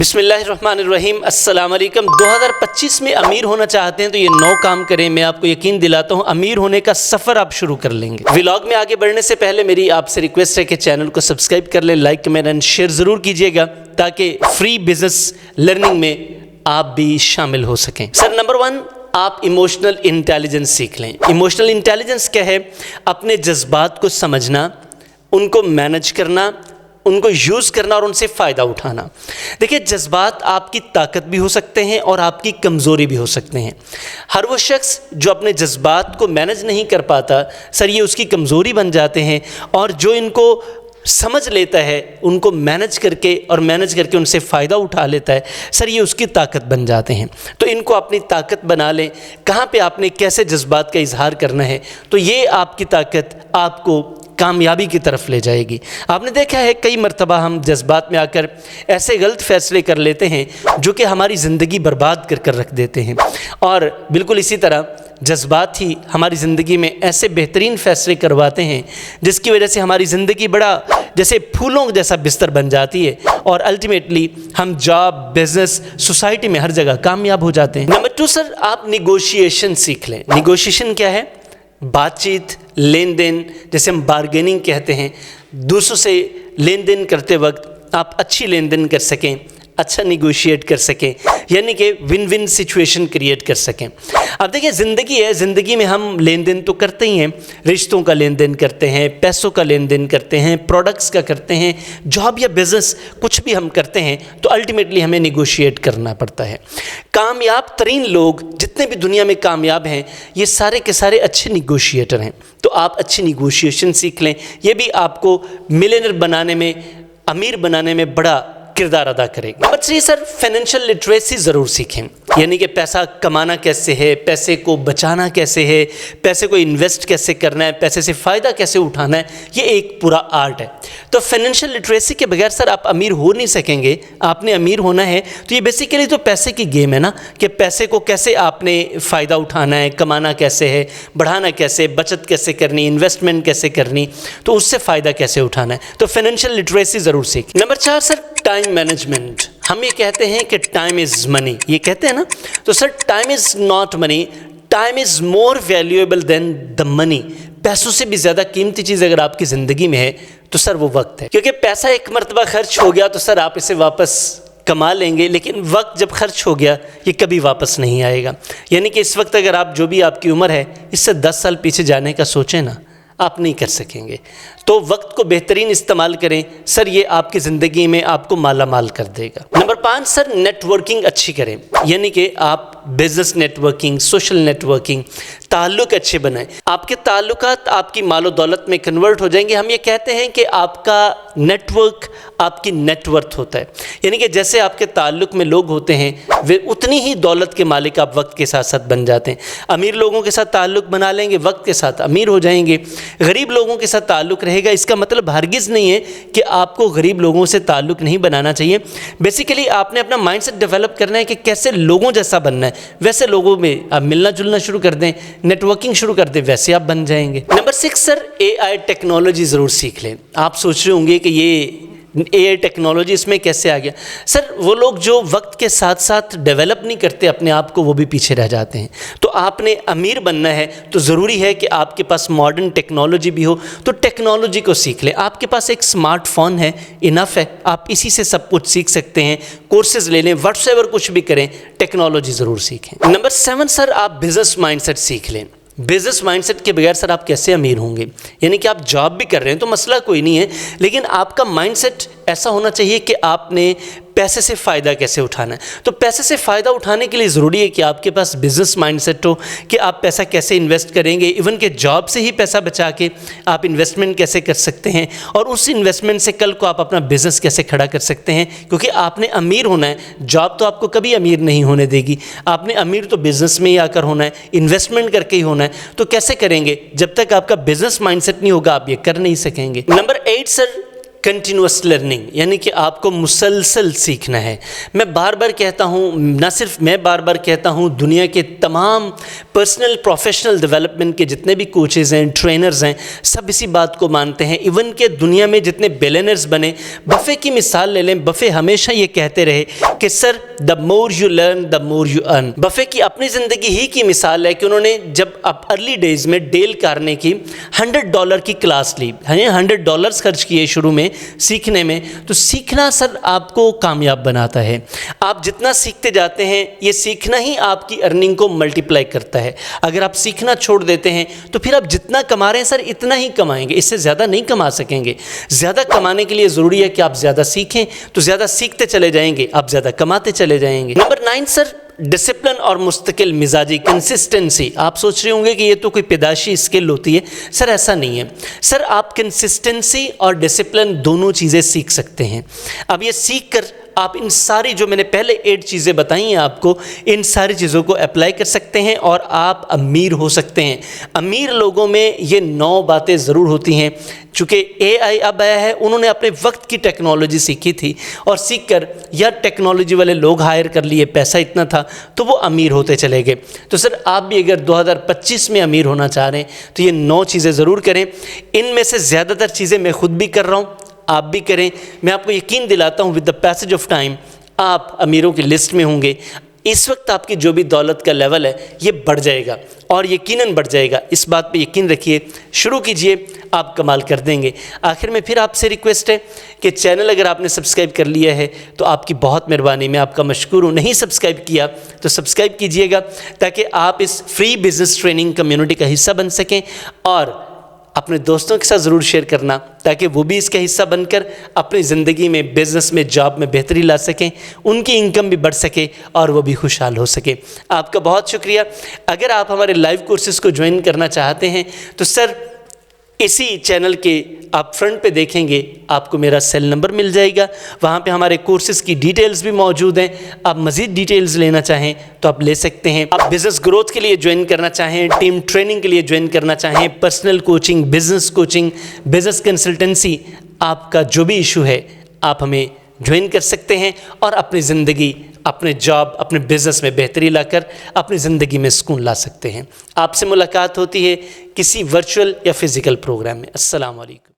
बिस्मिल्लाहिर्रहमानिर्रहीम। अस्सलाम वालेकुम। 2025 में अमीर होना चाहते हैं तो ये 9 काम करें। मैं आपको यकीन दिलाता हूँ अमीर होने का सफ़र आप शुरू कर लेंगे। व्लॉग में आगे बढ़ने से पहले मेरी आपसे रिक्वेस्ट है कि चैनल को सब्सक्राइब कर लें, लाइक कमेंट एंड शेयर ज़रूर कीजिएगा ताकि फ्री बिजनेस लर्निंग में आप भी शामिल हो सकें। सर नंबर 1, आप इमोशनल इंटेलिजेंस सीख लें। इमोशनल इंटेलिजेंस क्या है? अपने जज्बात को समझना, उनको मैनेज करना, उनको यूज़ करना और उनसे फ़ायदा उठाना। देखिए, जज्बात आपकी ताकत भी हो सकते हैं और आपकी कमज़ोरी भी हो सकते हैं। हर वो शख्स जो अपने जज्बात को मैनेज नहीं कर पाता, सर ये उसकी कमज़ोरी बन जाते हैं, और जो इनको समझ लेता है, उनको मैनेज करके उनसे फ़ायदा उठा लेता है, सर ये उसकी ताकत बन जाते हैं। तो इनको अपनी ताकत बना लें। कहाँ पे आपने कैसे जज्बात का इजहार करना है, तो ये आपकी ताकत आपको कामयाबी की तरफ ले जाएगी। आपने देखा है कई मरतबा हम जज्बात में आकर ऐसे गलत फ़ैसले कर लेते हैं जो कि हमारी ज़िंदगी बर्बाद कर रख देते हैं, और बिल्कुल इसी तरह जज्बात ही हमारी ज़िंदगी में ऐसे बेहतरीन फ़ैसले करवाते हैं जिसकी वजह से हमारी ज़िंदगी बड़ा जैसे फूलों जैसा बिस्तर बन जाती है, और अल्टीमेटली हम जॉब, बिज़नेस, सोसाइटी में हर जगह कामयाब हो जाते हैं। नंबर 2 सर, आप निगोशिएशन सीख लें। निगोशिएशन क्या है? बातचीत, लेन देन, जैसे हम बार्गेनिंग कहते हैं। दूसरों से लेन देन करते वक्त आप अच्छी लेन देन कर सकें, अच्छा निगोशिएट कर सकें, यानी कि विन विन सिचुएशन क्रिएट कर सकें। अब देखिए, ज़िंदगी है, ज़िंदगी में हम लेन देन तो करते ही हैं। रिश्तों का लेन देन करते हैं, पैसों का लेन देन करते हैं, प्रोडक्ट्स का करते हैं, जॉब या बिज़नेस कुछ भी हम करते हैं तो अल्टीमेटली हमें निगोशिएट करना पड़ता है। कामयाब तरीन लोग जितने भी दुनिया में कामयाब हैं, ये सारे के सारे अच्छे निगोशिएटर हैं। तो आप अच्छी निगोशिएशन सीख लें, ये भी आपको मिलियनर बनाने में, अमीर बनाने में बड़ा किरदार अदा करेगी। नंबर 3 सर, फाइनेंशियल लिटरेसी ज़रूर सीखें। यानी कि पैसा कमाना कैसे है, पैसे को बचाना कैसे है, पैसे को इन्वेस्ट कैसे करना है, पैसे से फ़ायदा कैसे उठाना है, ये एक पूरा आर्ट है। तो फाइनेंशियल लिटरेसी के बगैर सर आप अमीर हो नहीं सकेंगे। आपने अमीर होना है तो ये बेसिकली तो पैसे की गेम है ना, कि पैसे को कैसे आपने फ़ायदा उठाना है, कमाना कैसे है, बढ़ाना कैसे, बचत कैसे करनी, इन्वेस्टमेंट कैसे करनी, तो उससे फ़ायदा कैसे उठाना है। तो फाइनेंशियल लिटरेसी ज़रूर सीखें। Number 4 sir, time management. हम ये कहते हैं कि टाइम इज़ मनी, ये कहते हैं ना, तो sir time is not money, time is more valuable then the money. पैसों से भी ज़्यादा कीमती चीज़ अगर आपकी ज़िंदगी में है तो सर वो वक्त है, क्योंकि पैसा एक मरतबा खर्च हो गया तो सर आप इसे वापस कमा लेंगे, लेकिन वक्त जब खर्च हो गया ये कभी वापस नहीं आएगा। यानी कि इस वक्त अगर आप, जो भी आपकी उम्र है, इससे 10 साल पीछे जाने का सोचें ना, आप नहीं कर सकेंगे। तो वक्त को बेहतरीन इस्तेमाल करें, सर ये आपकी ज़िंदगी में आपको माला माल कर देगा। नंबर 5 सर, नेटवर्किंग अच्छी करें। यानी कि आप बिज़नेस नेटवर्किंग, सोशल नेटवर्किंग, ताल्लुक़ अच्छे बनाएं। आपके ताल्लुकात आपकी मालो दौलत में कन्वर्ट हो जाएंगे। हम ये कहते हैं कि आपका नेटवर्क आपकी नेटवर्थ होता है। यानी कि जैसे आपके ताल्लुक़ में लोग होते हैं, वे उतनी ही दौलत के मालिक आप वक्त के साथ साथ बन जाते हैं। अमीर लोगों के साथ ताल्लुक़ बना लेंगे, वक्त के साथ अमीर हो जाएंगे। गरीब लोगों के साथ ताल्लुक़ रहेगा, इसका मतलब हरगिज़ नहीं है कि आपको गरीब लोगों से ताल्लुक़ नहीं बनाना चाहिए। बेसिकली आपने अपना माइंडसेट डेवलप करना है कि कैसे लोगों जैसा बनना है, वैसे लोगों में आप मिलना जुलना शुरू कर दें, नेटवर्किंग शुरू कर दें, वैसे आप बन जाएंगे। नंबर 6 सर, AI टेक्नोलॉजी ज़रूर सीख लें। आप सोच रहे होंगे कि ये AI टेक्नोलॉजी इसमें कैसे आ गया। सर वो लोग जो वक्त के साथ साथ डेवलप नहीं करते अपने आप को, वो भी पीछे रह जाते हैं। तो आपने अमीर बनना है तो ज़रूरी है कि आपके पास मॉडर्न टेक्नोलॉजी भी हो, तो टेक्नोलॉजी को सीख लें। आपके पास एक स्मार्टफोन है, इनफ है, आप इसी से सब कुछ सीख सकते हैं। कोर्सेज ले लें, व्हाट्सएवर कुछ भी करें, टेक्नोलॉजी ज़रूर सीखें। नंबर 7 सर, आप बिज़नेस माइंडसेट सीख लें। बिज़नेस माइंडसेट के बगैर सर आप कैसे अमीर होंगे? यानी कि आप जॉब भी कर रहे हैं तो मसला कोई नहीं है, लेकिन आपका माइंडसेट ऐसा होना चाहिए कि आपने पैसे से फ़ायदा कैसे उठाना है। तो पैसे से फ़ायदा उठाने के लिए ज़रूरी है कि आपके पास बिज़नेस माइंडसेट हो कि आप पैसा कैसे इन्वेस्ट करेंगे। इवन के जॉब से ही पैसा बचा के आप इन्वेस्टमेंट कैसे कर सकते हैं, और उस इन्वेस्टमेंट से कल को आप अपना बिज़नेस कैसे खड़ा कर सकते हैं। क्योंकि आपने अमीर होना है, जॉब तो आपको कभी अमीर नहीं होने देगी। आपने अमीर तो बिज़नेस में ही आकर होना है, इन्वेस्टमेंट करके ही होना है। तो कैसे करेंगे? जब तक आपका बिज़नेस माइंडसेट नहीं होगा आप ये कर नहीं सकेंगे। नंबर 8 सर, کنٹینوس لرننگ، یعنی کہ آپ کو مسلسل سیکھنا ہے۔ میں بار بار کہتا ہوں، نہ صرف میں بار بار کہتا ہوں، دنیا کے تمام پرسنل پروفیشنل ڈیولپمنٹ کے جتنے بھی کوچز ہیں، ٹرینرز ہیں، سب اسی بات کو مانتے ہیں۔ ایون کہ دنیا میں جتنے بیلینئرز بنے، بفے کی مثال لے لیں، بفے ہمیشہ یہ کہتے رہے کہ sir the more you learn the more you earn. Buffett کی اپنی زندگی ہی کی مثال ہے کہ انہوں نے جب ارلی ڈیز میں ڈیل کارنیگی $100 کی کلاس لی، $100 خرچ کیے شروع میں سیکھنے میں، تو سیکھنا سر آپ کو کامیاب بناتا ہے۔ آپ جتنا سیکھتے جاتے ہیں، یہ سیکھنا ہی آپ کی ارننگ کو ملٹیپلائی کرتا ہے۔ اگر آپ سیکھنا چھوڑ دیتے ہیں تو پھر آپ جتنا کما رہے ہیں سر اتنا ہی کمائیں گے، اس سے زیادہ نہیں کما سکیں گے۔ زیادہ کمانے کے لیے ضروری ہے کہ آپ زیادہ سیکھیں، تو زیادہ سیکھتے چلے جائیں گے، آپ زیادہ کماتے چلے جائیں گے۔ نمبر 9 سر ڈسپلن اور مستقل مزاجی، کنسسٹنسی۔ آپ سوچ رہے ہوں گے کہ یہ تو کوئی پیدائشی اسکل ہوتی ہے، سر ایسا نہیں ہے۔ سر آپ کنسسٹنسی اور ڈسپلن دونوں چیزیں سیکھ سکتے ہیں۔ اب یہ سیکھ کر آپ ان ساری جو میں نے پہلے 8 چیزیں بتائی ہیں آپ کو، ان ساری چیزوں کو اپلائی کر سکتے ہیں اور آپ امیر ہو سکتے ہیں۔ امیر لوگوں میں یہ 9 باتیں ضرور ہوتی ہیں۔ چونکہ AI اب آیا ہے، انہوں نے اپنے وقت کی ٹیکنالوجی سیکھی تھی اور سیکھ کر یا ٹیکنالوجی والے لوگ ہائر کر لیے، پیسہ اتنا تھا تو وہ امیر ہوتے چلے گئے۔ تو سر آپ بھی اگر 2025 میں امیر ہونا چاہ رہے ہیں تو یہ 9 چیزیں ضرور کریں۔ ان میں سے زیادہ تر چیزیں میں خود بھی کر رہا ہوں، آپ بھی کریں۔ میں آپ کو یقین دلاتا ہوں with the passage of time آپ امیروں کی لسٹ میں ہوں گے۔ اس وقت آپ کی جو بھی دولت کا لیول ہے یہ بڑھ جائے گا اور یقیناً بڑھ جائے گا، اس بات پہ یقین رکھیے، شروع کیجئے، آپ کمال کر دیں گے۔ آخر میں پھر آپ سے ریکویسٹ ہے کہ چینل اگر آپ نے سبسکرائب کر لیا ہے تو آپ کی بہت مہربانی، میں آپ کا مشکور ہوں۔ نہیں سبسکرائب کیا تو سبسکرائب کیجئے گا تاکہ آپ اس فری بزنس ٹریننگ کمیونٹی کا حصہ بن سکیں، اور اپنے دوستوں کے ساتھ ضرور شیئر کرنا تاکہ وہ بھی اس کا حصہ بن کر اپنی زندگی میں، بزنس میں، جاب میں بہتری لا سکیں، ان کی انکم بھی بڑھ سکے اور وہ بھی خوشحال ہو سکے۔ آپ کا بہت شکریہ۔ اگر آپ ہمارے لائیو کورسز کو جوائن کرنا چاہتے ہیں تو سر اسی چینل کے آپ فرنٹ پہ دیکھیں گے، آپ کو میرا سیل نمبر مل جائے گا، وہاں پہ ہمارے کورسز کی ڈیٹیلز بھی موجود ہیں۔ آپ مزید ڈیٹیلز لینا چاہیں تو آپ لے سکتے ہیں۔ آپ بزنس گروتھ کے لیے جوائن کرنا چاہیں، ٹیم ٹریننگ کے لیے جوائن کرنا چاہیں، پرسنل کوچنگ، بزنس کنسلٹنسی، آپ کا جو بھی ایشو ہے آپ ہمیں جوائن کر سکتے ہیں اور اپنی زندگی، اپنے جاب، اپنے بزنس میں بہتری لا کر اپنی زندگی میں سکون لا سکتے ہیں۔ آپ سے ملاقات ہوتی ہے کسی ورچوئل یا فزیکل پروگرام میں۔ السلام علیکم۔